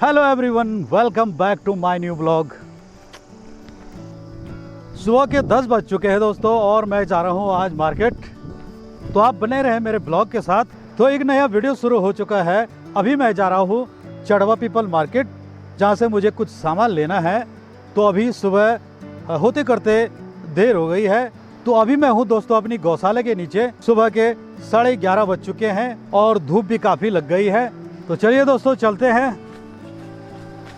Hello everyone, welcome back to my new blog. सुबह के 10 बज चुके हैं दोस्तों और मैं जा रहा हूँ आज मार्केट। तो आप बने रहे मेरे ब्लॉग के साथ। तो एक नया वीडियो शुरू हो चुका है। अभी मैं जा रहा हूँ चढ़वा पीपल मार्केट, जहाँ से मुझे कुछ सामान लेना है। तो अभी सुबह होते करते देर हो गई है। तो अभी मैं हूँ दोस्तों अपनी गौशाला के नीचे। सुबह के 11:30 बज चुके हैं और धूप भी काफ़ी लग गई है। तो चलिए दोस्तों चलते हैं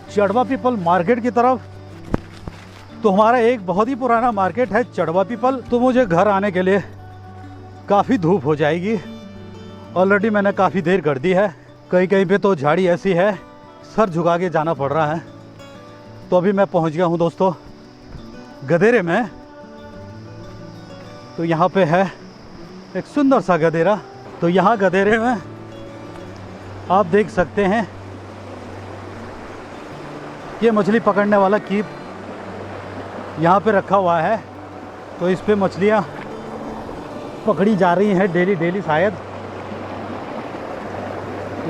चढ़वा पीपल मार्केट की तरफ। तो हमारा एक बहुत ही पुराना मार्केट है चढ़वा पीपल। तो मुझे घर आने के लिए काफ़ी धूप हो जाएगी। ऑलरेडी मैंने काफ़ी देर कर दी है। कहीं कहीं पे तो झाड़ी ऐसी है सर झुका के जाना पड़ रहा है। तो अभी मैं पहुंच गया हूं दोस्तों गधेरे में। तो यहाँ पे है एक सुंदर सा गधेरा। तो यहाँ गधेरे में आप देख सकते हैं ये मछली पकड़ने वाला कीप यहाँ पे रखा हुआ है। तो इस पे मछलियाँ पकड़ी जा रही हैं डेली शायद।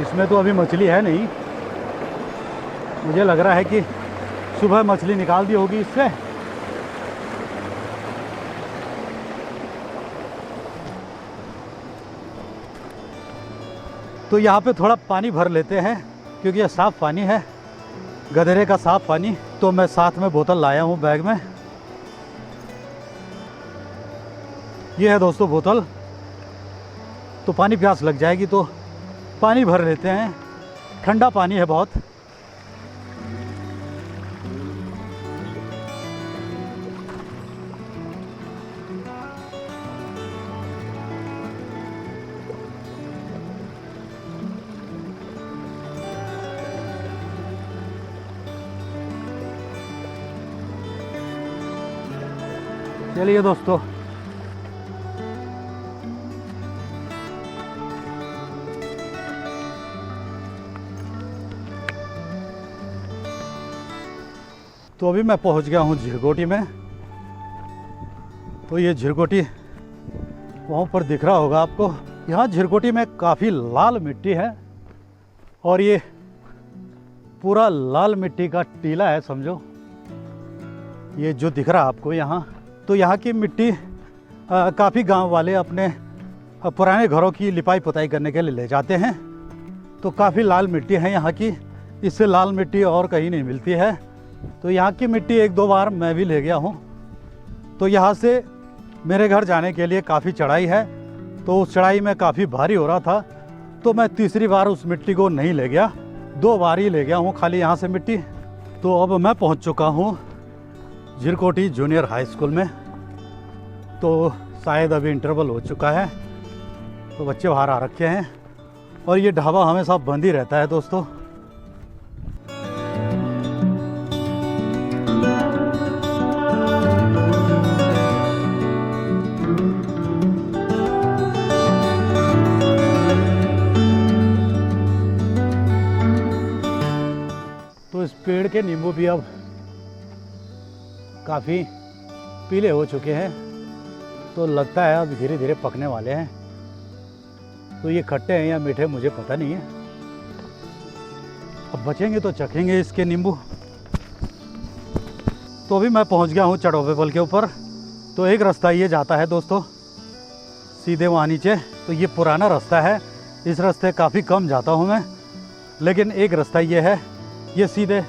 इसमें तो अभी मछली है नहीं। मुझे लग रहा है कि सुबह मछली निकाल दी होगी इससे। तो यहाँ पे थोड़ा पानी भर लेते हैं क्योंकि ये साफ़ पानी है, गधेरे का साफ़ पानी। तो मैं साथ में बोतल लाया हूँ बैग में। ये है दोस्तों बोतल। तो पानी प्यास लग जाएगी तो पानी भर लेते हैं। ठंडा पानी है बहुत। चलिए दोस्तों तो अभी मैं पहुंच गया हूं झिरकोटी में। तो ये झिरकोटी वहाँ पर दिख रहा होगा आपको। यहाँ झिरकोटी में काफ़ी लाल मिट्टी है और ये पूरा लाल मिट्टी का टीला है समझो। ये जो दिख रहा है आपको यहाँ। तो यहाँ की मिट्टी काफ़ी गांव वाले अपने पुराने घरों की लिपाई पुताई करने के लिए ले जाते हैं। तो काफ़ी लाल मिट्टी है यहाँ की। इससे लाल मिट्टी और कहीं नहीं मिलती है। तो यहाँ की मिट्टी 1-2 बार मैं भी ले गया हूँ। तो यहाँ से मेरे घर जाने के लिए काफ़ी चढ़ाई है। तो उस चढ़ाई में काफ़ी भारी हो रहा था। तो मैं तीसरी बार उस मिट्टी को नहीं ले गया, 2 बार ही ले गया हूँ खाली यहाँ से मिट्टी। तो अब मैं पहुँच चुका हूँ झिरकोटी जूनियर हाई स्कूल में। तो शायद अभी इंटरवल हो चुका है। तो बच्चे बाहर आ रखे हैं और ये ढाबा हमेशा बंद ही रहता है दोस्तों। तो इस पेड़ के नींबू भी अब काफ़ी पीले हो चुके हैं। तो लगता है अब धीरे धीरे पकने वाले हैं। तो ये खट्टे हैं या मीठे मुझे पता नहीं है। अब बचेंगे तो चखेंगे इसके नींबू। तो अभी मैं पहुंच गया हूं चढ़वा पीपल के ऊपर। तो एक रास्ता ये जाता है दोस्तों सीधे वहाँ नीचे। तो ये पुराना रास्ता है। इस रास्ते काफ़ी कम जाता हूँ मैं। लेकिन एक रास्ता ये है, ये सीधे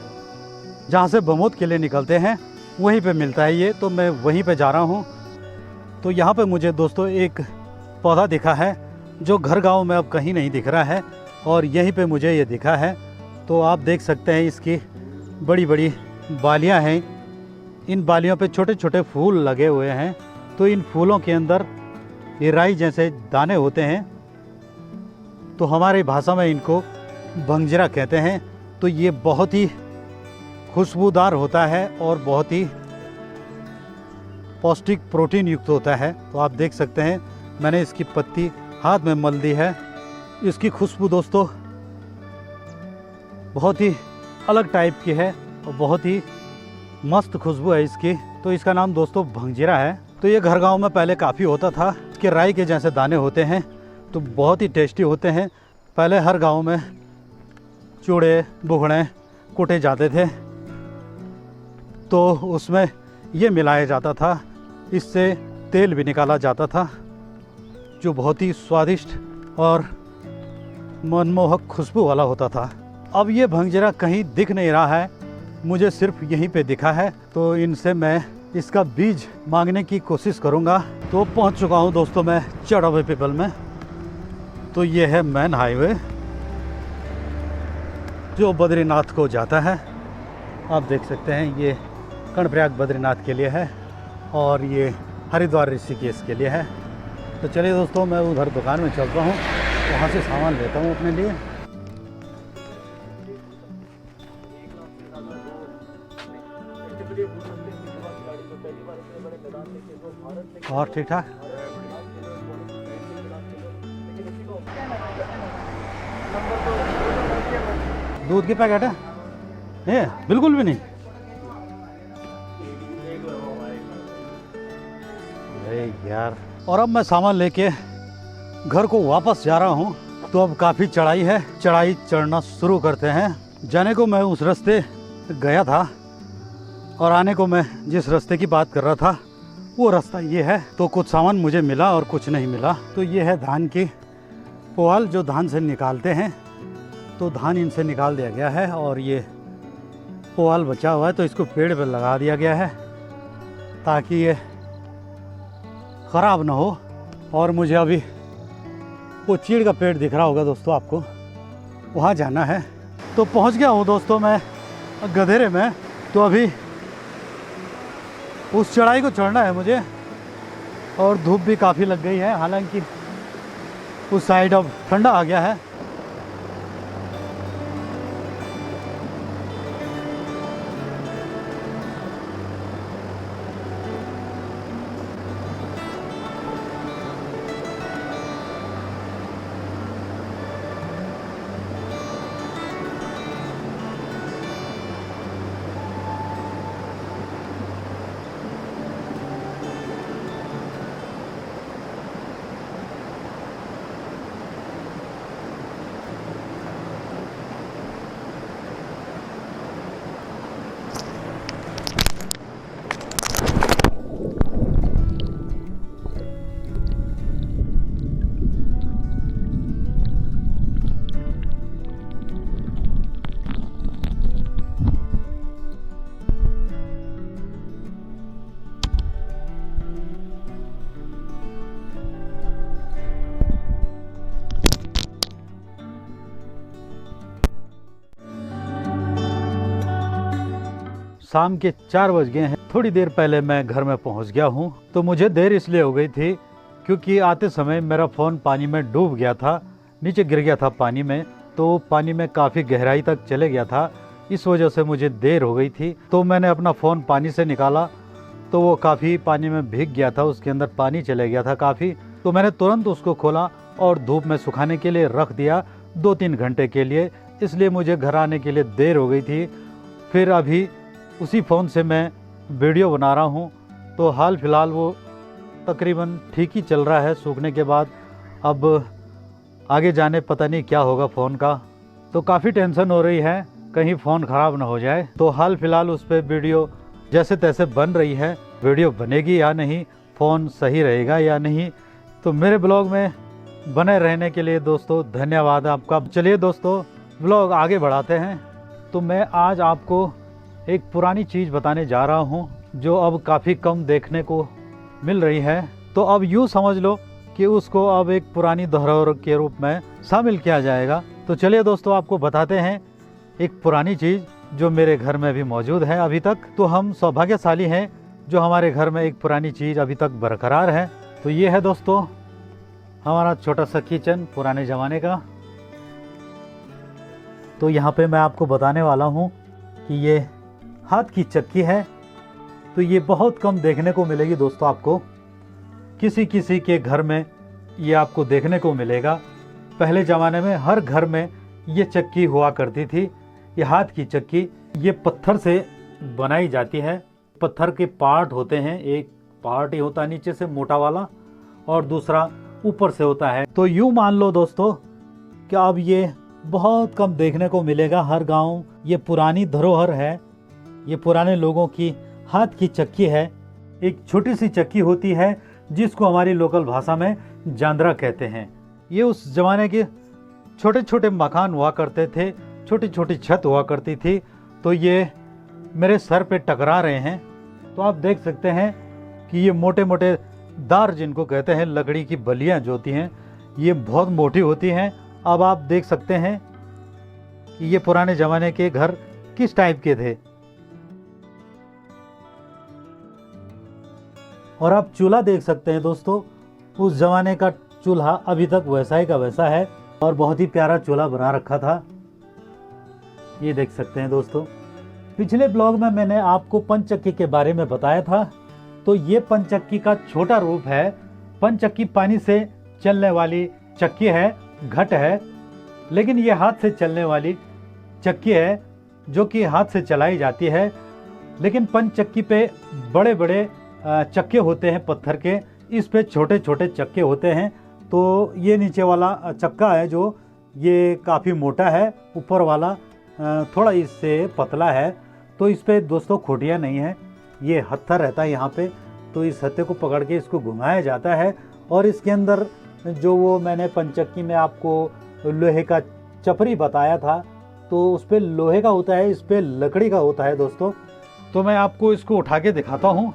जहाँ से बमोद किले निकलते हैं वहीं पे मिलता है ये। तो मैं वहीं पे जा रहा हूँ। तो यहाँ पे मुझे दोस्तों एक पौधा दिखा है जो घर गांव में अब कहीं नहीं दिख रहा है और यहीं पे मुझे ये दिखा है। तो आप देख सकते हैं इसकी बड़ी बड़ी बालियाँ हैं। इन बालियों पे छोटे छोटे फूल लगे हुए हैं। तो इन फूलों के अंदर ये राई जैसे दाने होते हैं। तो हमारी भाषा में इनको भंगजीरा कहते हैं। तो ये बहुत ही खुशबूदार होता है और बहुत ही पौष्टिक प्रोटीन युक्त होता है। तो आप देख सकते हैं मैंने इसकी पत्ती हाथ में मल दी है। इसकी खुशबू दोस्तों बहुत ही अलग टाइप की है और बहुत ही मस्त खुशबू है इसकी। तो इसका नाम दोस्तों भंगजीरा है। तो ये घर गांव में पहले काफ़ी होता था। इसके राई के जैसे दाने होते हैं तो बहुत ही टेस्टी होते हैं। पहले हर गांव में चूड़े बुघड़े कूटे जाते थे तो उसमें ये मिलाया जाता था, इससे तेल भी निकाला जाता था जो बहुत ही स्वादिष्ट और मनमोहक खुशबू वाला होता था। अब ये भंगजीरा कहीं दिख नहीं रहा है, मुझे सिर्फ यहीं पे दिखा है, तो इनसे मैं इसका बीज मांगने की कोशिश करूंगा। तो पहुंच चुका हूं दोस्तों मैं चढ़ावे पीपल में। तो ये है मेन हाईवे जो बद्रीनाथ को जाता है। आप देख सकते हैं ये कर्णप्रयाग बद्रीनाथ के लिए है और ये हरिद्वार ऋषिकेश के लिए है। तो चलिए दोस्तों मैं उधर दुकान में चलता हूँ, वहाँ से सामान लेता हूँ अपने लिए। और ठीक ठाक दूध के पैकेट है ये? बिल्कुल भी नहीं। अरे यार, और अब मैं सामान लेके घर को वापस जा रहा हूँ। तो अब काफ़ी चढ़ाई है, चढ़ाई चढ़ना शुरू करते हैं। जाने को मैं उस रास्ते गया था और आने को मैं जिस रास्ते की बात कर रहा था वो रास्ता ये है। तो कुछ सामान मुझे मिला और कुछ नहीं मिला। तो ये है धान की पुआल जो धान से निकालते हैं। तो धान इनसे निकाल दिया गया है और ये पुआल बचा हुआ है तो इसको पेड़ पर लगा दिया गया है ताकि ये ख़राब ना हो। और मुझे अभी वो चीड़ का पेड़ दिख रहा होगा दोस्तों आपको, वहाँ जाना है। तो पहुँच गया हूँ दोस्तों मैं गधेरे में। तो अभी उस चढ़ाई को चढ़ना है मुझे और धूप भी काफ़ी लग गई है, हालांकि उस साइड अब ठंडा आ गया है। शाम के 4 बज गए हैं। थोड़ी देर पहले मैं घर में पहुंच गया हूं। तो मुझे देर इसलिए हो गई थी क्योंकि आते समय मेरा फ़ोन पानी में डूब गया था, नीचे गिर गया था पानी में। तो पानी में काफ़ी गहराई तक चले गया था, इस वजह से मुझे देर हो गई थी। तो मैंने अपना फ़ोन पानी से निकाला तो वो काफ़ी पानी में भीग गया था, उसके अंदर पानी चले गया था काफ़ी। तो मैंने तुरंत उसको खोला और धूप में सुखाने के लिए रख दिया 2-3 घंटे के लिए, इसलिए मुझे घर आने के लिए देर हो गई थी। फिर अभी उसी फ़ोन से मैं वीडियो बना रहा हूँ। तो हाल फिलहाल वो तकरीबन ठीक ही चल रहा है सूखने के बाद। अब आगे जाने पता नहीं क्या होगा फ़ोन का। तो काफ़ी टेंशन हो रही है कहीं फ़ोन ख़राब ना हो जाए। तो हाल फिलहाल उस पर वीडियो जैसे तैसे बन रही है, वीडियो बनेगी या नहीं, फ़ोन सही रहेगा या नहीं। तो मेरे ब्लॉग में बने रहने के लिए दोस्तों धन्यवाद आपका। चलिए दोस्तों ब्लॉग आगे बढ़ाते हैं। तो मैं आज आपको एक पुरानी चीज़ बताने जा रहा हूँ जो अब काफ़ी कम देखने को मिल रही है। तो अब यूँ समझ लो कि उसको अब एक पुरानी धरोहर के रूप में शामिल किया जाएगा। तो चलिए दोस्तों आपको बताते हैं एक पुरानी चीज़ जो मेरे घर में भी मौजूद है अभी तक। तो हम सौभाग्यशाली हैं जो हमारे घर में एक पुरानी चीज़ अभी तक बरकरार है। तो ये है दोस्तों हमारा छोटा सा किचन पुराने ज़माने का। तो यहाँ पे मैं आपको बताने वाला हूँ कि ये हाथ की चक्की है। तो ये बहुत कम देखने को मिलेगी दोस्तों, आपको किसी किसी के घर में ये आपको देखने को मिलेगा। पहले ज़माने में हर घर में ये चक्की हुआ करती थी। ये हाथ की चक्की ये पत्थर से बनाई जाती है। पत्थर के पार्ट होते हैं, एक पार्ट ही होता है नीचे से मोटा वाला और दूसरा ऊपर से होता है। तो यूँ मान लो दोस्तों कि अब ये बहुत कम देखने को मिलेगा हर गांव। ये पुरानी धरोहर है, ये पुराने लोगों की हाथ की चक्की है। एक छोटी सी चक्की होती है जिसको हमारी लोकल भाषा में जांदरा कहते हैं। ये उस जमाने के छोटे छोटे मकान हुआ करते थे, छोटी छोटी छत हुआ करती थी। तो ये मेरे सर पे टकरा रहे हैं, तो आप देख सकते हैं कि ये मोटे मोटे दार जिनको कहते हैं, लकड़ी की बलियां जो होती हैं, ये बहुत मोटी होती हैं। अब आप देख सकते हैं कि ये पुराने ज़माने के घर किस टाइप के थे। और आप चूल्हा देख सकते हैं दोस्तों, उस ज़माने का चूल्हा अभी तक वैसा ही का वैसा है और बहुत ही प्यारा चूल्हा बना रखा था। ये देख सकते हैं दोस्तों। पिछले ब्लॉग में मैंने आपको पंचचक्की के बारे में बताया था, तो ये पंचचक्की का छोटा रूप है। पंचचक्की पानी से चलने वाली चक्की है, घट है, लेकिन ये हाथ से चलने वाली चक्की है जो कि हाथ से चलाई जाती है। लेकिन पंचचक्की पे बड़े बड़े चक्के होते हैं पत्थर के, इस पे छोटे छोटे चक्के होते हैं। तो ये नीचे वाला चक्का है जो ये काफ़ी मोटा है, ऊपर वाला थोड़ा इससे पतला है। तो इस पे दोस्तों खोटियाँ नहीं है, ये हत्था रहता है यहाँ पे। तो इस हत्थे को पकड़ के इसको घुमाया जाता है और इसके अंदर जो वो मैंने पंचक्की में आपको लोहे का चपरी बताया था, तो उस पर लोहे का होता है, इस पर लकड़ी का होता है दोस्तों। तो मैं आपको इसको उठा के दिखाता हूँ।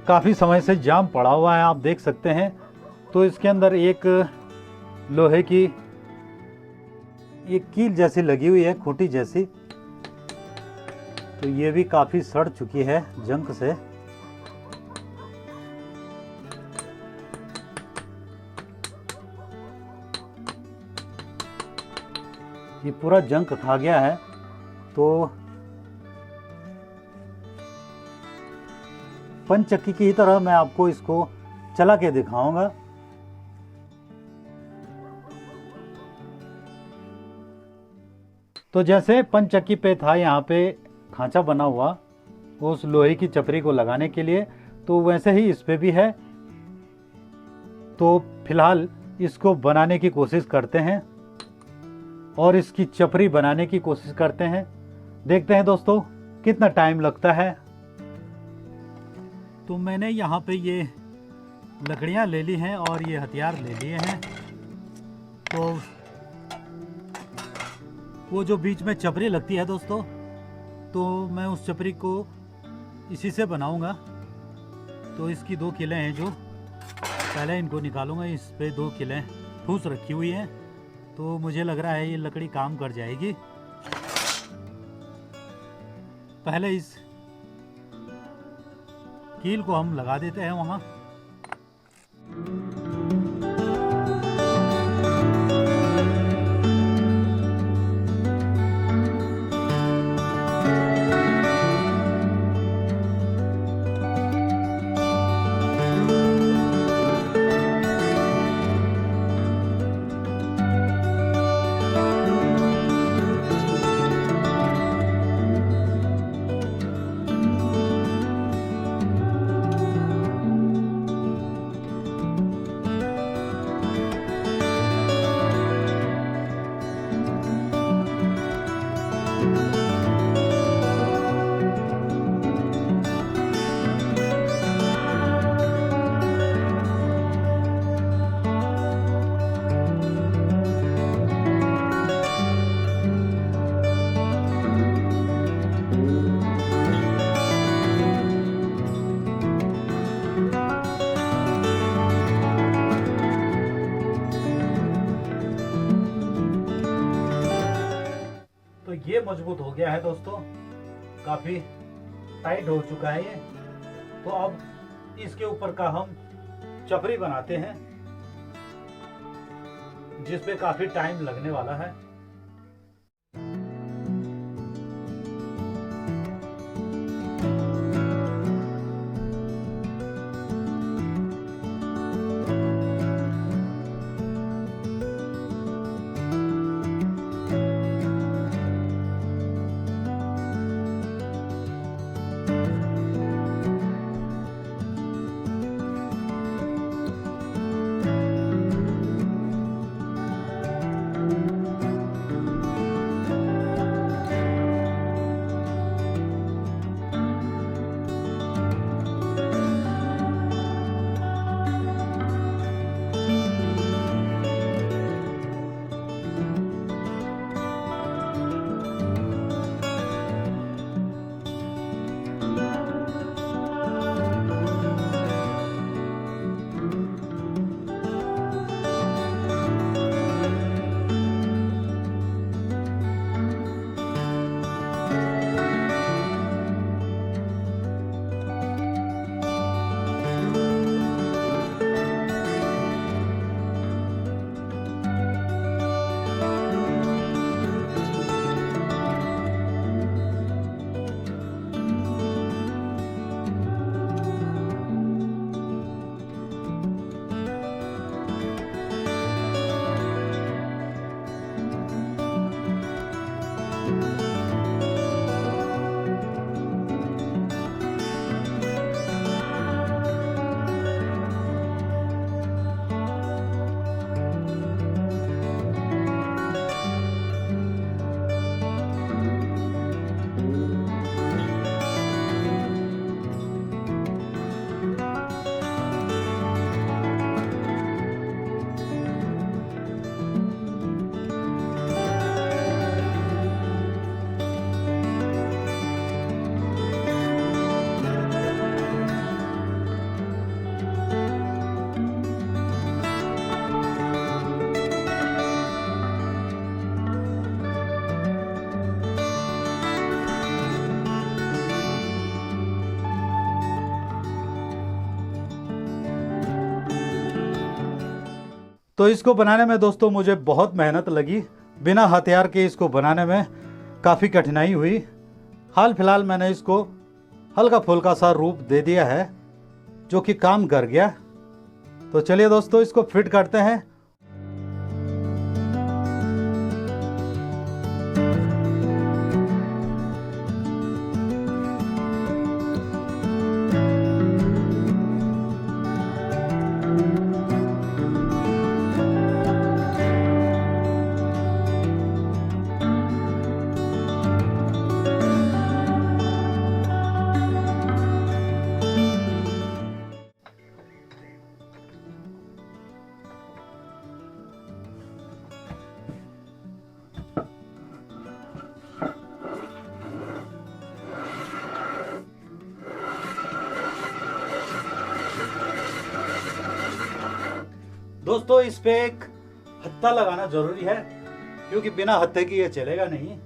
काफ़ी समय से जाम पड़ा हुआ है, आप देख सकते हैं। तो इसके अंदर एक लोहे की एक कील जैसी लगी हुई है, खूंटी जैसी। तो ये भी काफ़ी सड़ चुकी है जंग से। ये पूरा जंग खा गया है। तो पंचचक्की की तरह मैं आपको इसको चला के दिखाऊंगा। तो जैसे पंचचक्की पे था यहाँ पे खांचा बना हुआ उस लोहे की चपरी को लगाने के लिए, तो वैसे ही इस पे भी है। तो फिलहाल इसको बनाने की कोशिश करते हैं और इसकी चपरी बनाने की कोशिश करते हैं। देखते हैं दोस्तों कितना टाइम लगता है। तो मैंने यहाँ पे ये लकड़ियाँ ले ली हैं और ये हथियार ले लिए हैं। तो वो जो बीच में चपरी लगती है दोस्तों, तो मैं उस चपरी को इसी से बनाऊंगा। तो इसकी 2 किलें हैं, जो पहले इनको निकालूंगा। इस पे 2 किलें ठूस रखी हुई हैं, तो मुझे लग रहा है ये लकड़ी काम कर जाएगी। पहले इस कील को हम लगा देते हैं वहाँ। तो ये मजबूत हो गया है दोस्तों, काफी टाइट हो चुका है ये। तो अब इसके ऊपर का हम चपरी बनाते हैं, जिसपे काफी टाइम लगने वाला है। तो इसको बनाने में दोस्तों मुझे बहुत मेहनत लगी, बिना हथियार के इसको बनाने में काफ़ी कठिनाई हुई। हाल फिलहाल मैंने इसको हल्का फुल्का सा रूप दे दिया है जो कि काम कर गया। तो चलिए दोस्तों इसको फिट करते हैं। दोस्तों इस पे एक हत्था लगाना जरूरी है क्योंकि बिना हत्थे की ये चलेगा नहीं।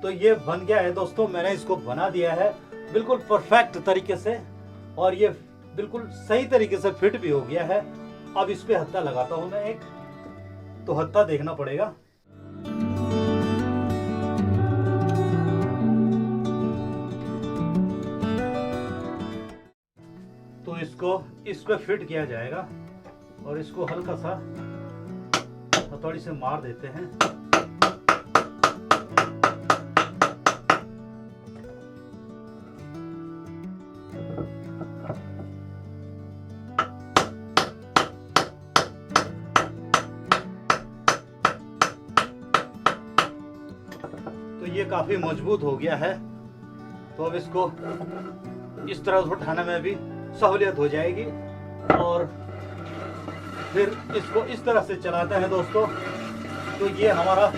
तो ये बन गया है दोस्तों, मैंने इसको बना दिया है बिल्कुल परफेक्ट तरीके से और ये बिल्कुल सही तरीके से फिट भी हो गया है। अब इस पे हत्था लगाता हूं मैं एक, तो हत्था देखना पड़ेगा। तो इसको इस पे फिट किया जाएगा और इसको हल्का सा हथौड़ी से मार देते हैं। तो ये काफी मजबूत हो गया है। तो अब इसको इस तरह से उठाने में भी सहूलियत हो जाएगी और फिर इसको इस तरह से चलाते हैं दोस्तों। तो ये हमारा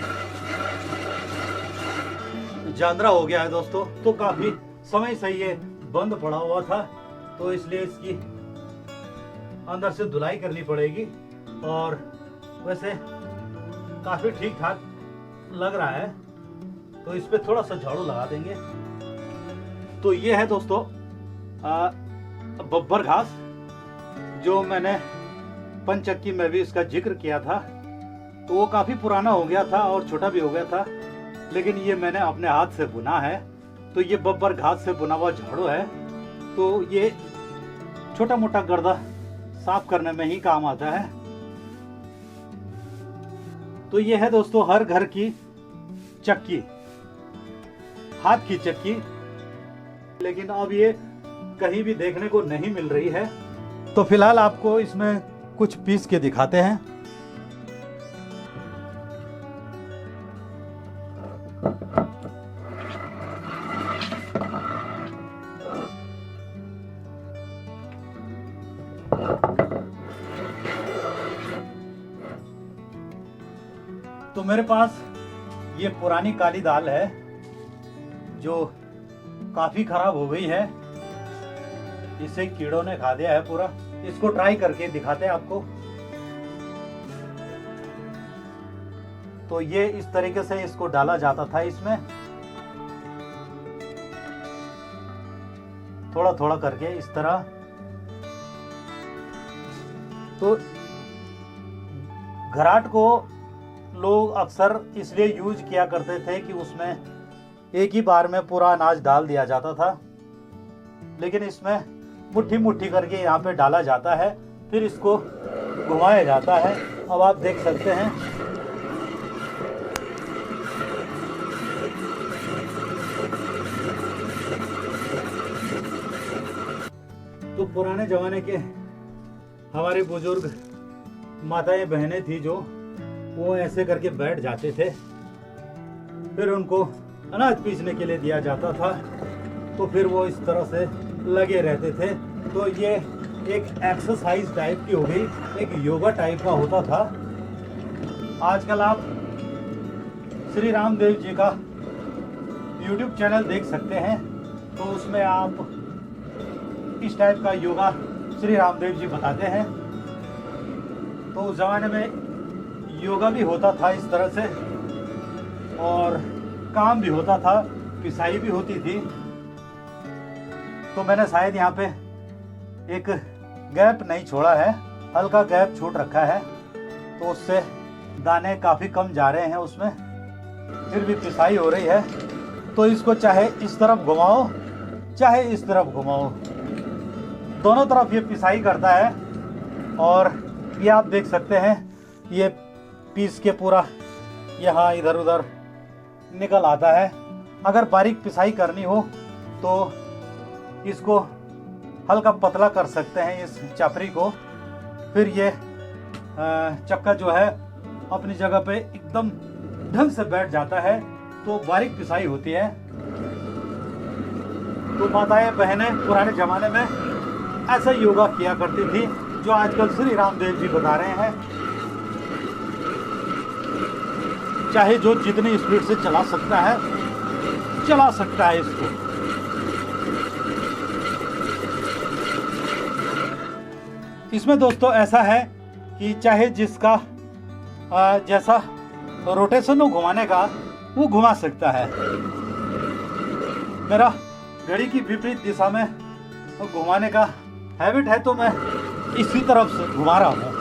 जांदरा हो गया है दोस्तों। तो काफी समय से ये बंद पड़ा हुआ था, तो इसलिए इसकी अंदर से धुलाई करनी पड़ेगी और वैसे काफी ठीक ठाक लग रहा है। तो इस पे थोड़ा सा झाड़ू लगा देंगे। तो ये है दोस्तों बब्बर घास, जो मैंने पंचक्की में भी इसका जिक्र किया था। तो वो काफी पुराना हो गया था और छोटा भी हो गया था, लेकिन ये मैंने अपने हाथ से बुना है। तो ये बब्बर घास से बुना हुआ झाड़ू है। तो ये छोटा मोटा गर्दा साफ करने में ही काम आता है। तो ये है दोस्तों हर घर की चक्की, हाथ की चक्की, लेकिन अब ये कहीं भी देखने को नहीं मिल रही है। तो फिलहाल आपको इसमें कुछ पीस के दिखाते हैं। तो मेरे पास ये पुरानी काली दाल है जो काफी खराब हो गई है, इसे कीड़ों ने खा दिया है पूरा। इसको ट्राई करके दिखाते हैं आपको। तो ये इस तरीके से इसको डाला जाता था, इसमें थोड़ा थोड़ा करके इस तरह। तो घराट को लोग अक्सर इसलिए यूज किया करते थे कि उसमें एक ही बार में पूरा अनाज डाल दिया जाता था, लेकिन इसमें मुट्ठी मुट्ठी करके यहाँ पे डाला जाता है, फिर इसको घुमाया जाता है। अब आप देख सकते हैं तो पुराने जमाने के हमारे बुजुर्ग माताएं बहनें थी जो वो ऐसे करके बैठ जाते थे, फिर उनको अनाज पीसने के लिए दिया जाता था। तो फिर वो इस तरह से लगे रहते थे। तो ये एक एक्सरसाइज टाइप की हो गई, एक योगा टाइप का होता था। आजकल आप श्री रामदेव जी का YouTube चैनल देख सकते हैं, तो उसमें आप इस टाइप का योगा श्री रामदेव जी बताते हैं। तो उस जमाने में योगा भी होता था इस तरह से और काम भी होता था, पिसाई भी होती थी। तो मैंने शायद यहाँ पे एक गैप नहीं छोड़ा है, हल्का गैप छूट रखा है, तो उससे दाने काफ़ी कम जा रहे हैं उसमें, फिर भी पिसाई हो रही है। तो इसको चाहे इस तरफ घुमाओ चाहे इस तरफ घुमाओ, दोनों तरफ ये पिसाई करता है। और ये आप देख सकते हैं, ये पीस के पूरा यहाँ इधर उधर निकल आता है। अगर बारीक पिसाई करनी हो तो इसको हल्का पतला कर सकते हैं इस चापरी को, फिर ये चक्का जो है अपनी जगह पे एकदम ढंग से बैठ जाता है, तो बारीक पिसाई होती है। तो माताएं बहनें पुराने जमाने में ऐसा योगा किया करती थी, जो आजकल श्री रामदेव जी बता रहे हैं। चाहे जो जितनी स्पीड से चला सकता है इसको। इसमें दोस्तों ऐसा है कि चाहे जिसका जैसा रोटेशन हो घुमाने का, वो घुमा सकता है। मेरा घड़ी की विपरीत दिशा में घुमाने का हैबिट है, तो मैं इसी तरफ से घुमा रहा हूँ।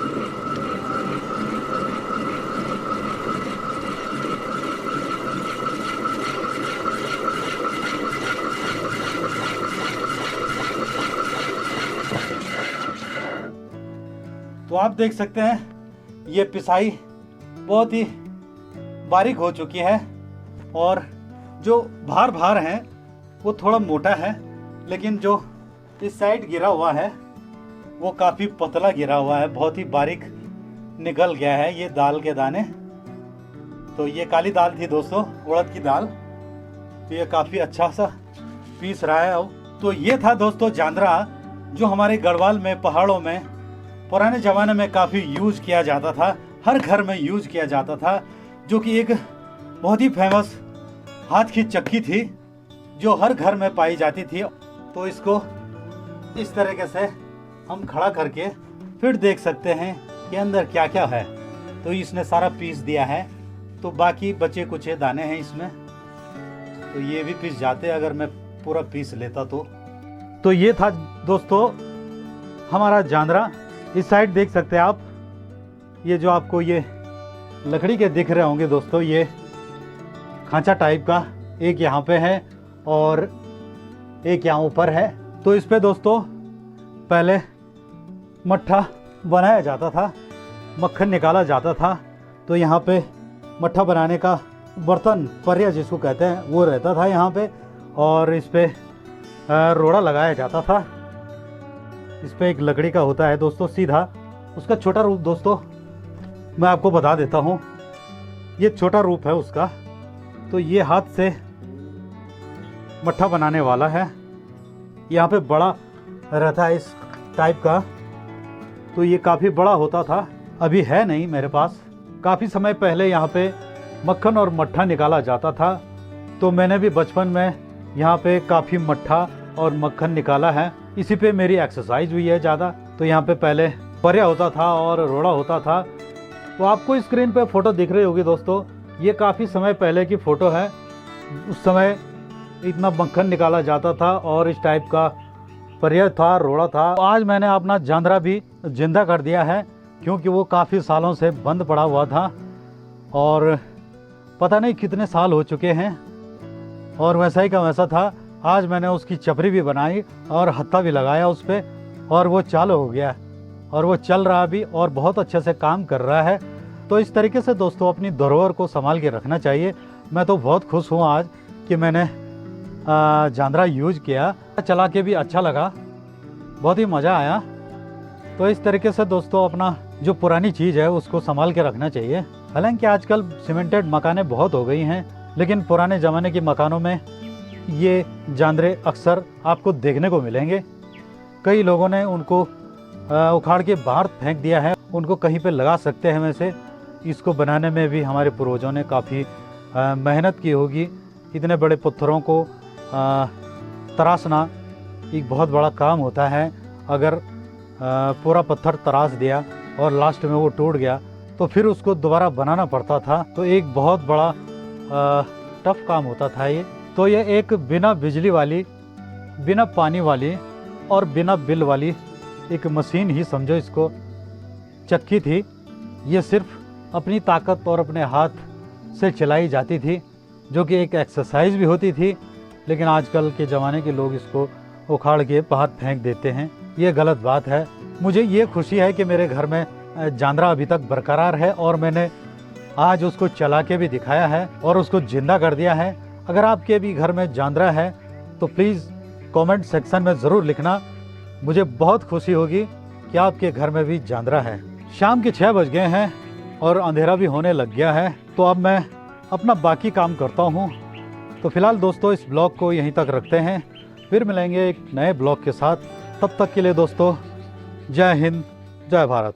तो आप देख सकते हैं ये पिसाई बहुत ही बारीक हो चुकी है, और जो भार है वो थोड़ा मोटा है, लेकिन जो इस साइड गिरा हुआ है वो काफ़ी पतला गिरा हुआ है, बहुत ही बारीक निकल गया है ये दाल के दाने। तो ये काली दाल थी दोस्तों, उड़द की दाल। तो ये काफ़ी अच्छा सा पीस रहा है अब। तो ये था दोस्तों जांद्रा, जो हमारे गढ़वाल में पहाड़ों में पुराने ज़माने में काफ़ी यूज किया जाता था, हर घर में यूज किया जाता था, जो कि एक बहुत ही फेमस हाथ की चक्की थी, जो हर घर में पाई जाती थी। तो इसको इस तरीके से हम खड़ा करके फिर देख सकते हैं कि अंदर क्या क्या है। तो इसने सारा पीस दिया है, तो बाकी बचे कुछ दाने हैं इसमें, तो ये भी पीस जाते अगर मैं पूरा पीस लेता तो ये था दोस्तों हमारा जांद्रा। इस साइड देख सकते हैं आप, ये जो आपको ये लकड़ी के दिख रहे होंगे दोस्तों, ये खांचा टाइप का एक यहाँ पे है और एक यहाँ ऊपर है। तो इस पे दोस्तों पहले मट्ठा बनाया जाता था, मक्खन निकाला जाता था। तो यहाँ पे मट्ठा बनाने का बर्तन, पर्या जिसको कहते हैं, वो रहता था यहाँ पे, और इस पे रोड़ा लगाया जाता था। इस पे एक लकड़ी का होता है दोस्तों सीधा। उसका छोटा रूप दोस्तों मैं आपको बता देता हूँ, ये छोटा रूप है उसका। तो ये हाथ से मट्ठा बनाने वाला है, यहाँ पे बड़ा रहता है इस टाइप का। तो ये काफ़ी बड़ा होता था, अभी है नहीं मेरे पास। काफ़ी समय पहले यहाँ पे मक्खन और मट्ठा निकाला जाता था, तो मैंने भी बचपन में यहाँ पे काफ़ी मट्ठा और मक्खन निकाला है। इसी पे मेरी एक्सरसाइज हुई है ज़्यादा। तो यहाँ पे पहले पर्या होता था और रोड़ा होता था। तो आपको स्क्रीन पे फ़ोटो दिख रही होगी दोस्तों, ये काफ़ी समय पहले की फ़ोटो है। उस समय इतना मक्खन निकाला जाता था और इस टाइप का पर्या था, रोड़ा था। आज मैंने अपना जांद्रा भी जिंदा कर दिया है, क्योंकि वो काफ़ी सालों से बंद पड़ा हुआ था और पता नहीं कितने साल हो चुके हैं, और वैसा ही का वैसा था। आज मैंने उसकी चपरी भी बनाई और हत्था भी लगाया उस पर, और वो चालू हो गया और वो चल रहा भी और बहुत अच्छे से काम कर रहा है। तो इस तरीके से दोस्तों अपनी धरोहर को संभाल के रखना चाहिए। मैं तो बहुत खुश हूँ आज कि मैंने जांद्रा यूज किया, चला के भी अच्छा लगा, बहुत ही मज़ा आया। तो इस तरीके से दोस्तों अपना जो पुरानी चीज़ है उसको संभाल के रखना चाहिए। हालांकि आजकल सीमेंटेड मकानें बहुत हो गई हैं, लेकिन पुराने ज़माने के मकानों में ये जांद्रे अक्सर आपको देखने को मिलेंगे। कई लोगों ने उनको उखाड़ के बाहर फेंक दिया है, उनको कहीं पे लगा सकते हैं। वैसे इसको बनाने में भी हमारे पूर्वजों ने काफ़ी मेहनत की होगी। इतने बड़े पत्थरों को तराशना एक बहुत बड़ा काम होता है। अगर पूरा पत्थर तराश दिया और लास्ट में वो टूट गया तो फिर उसको दोबारा बनाना पड़ता था। तो एक बहुत बड़ा टफ काम होता था ये। तो ये एक बिना बिजली वाली, बिना पानी वाली और बिना बिल वाली एक मशीन ही समझो इसको। चक्की थी, ये सिर्फ अपनी ताकत और अपने हाथ से चलाई जाती थी, जो कि एक एक्सरसाइज भी होती थी। लेकिन आजकल के ज़माने के लोग इसको उखाड़ के बाहर फेंक देते हैं, ये गलत बात है। मुझे ये खुशी है कि मेरे घर में जांदरा अभी तक बरकरार है और मैंने आज उसको चला के भी दिखाया है और उसको जिंदा कर दिया है। अगर आपके भी घर में जांदरा है तो प्लीज़ कमेंट सेक्शन में ज़रूर लिखना, मुझे बहुत खुशी होगी कि आपके घर में भी जांदरा है। शाम के 6 बज गए हैं और अंधेरा भी होने लग गया है, तो अब मैं अपना बाकी काम करता हूँ। तो फिलहाल दोस्तों इस ब्लॉग को यहीं तक रखते हैं, फिर मिलेंगे एक नए ब्लॉग के साथ। तब तक के लिए दोस्तों जय हिंद, जय भारत।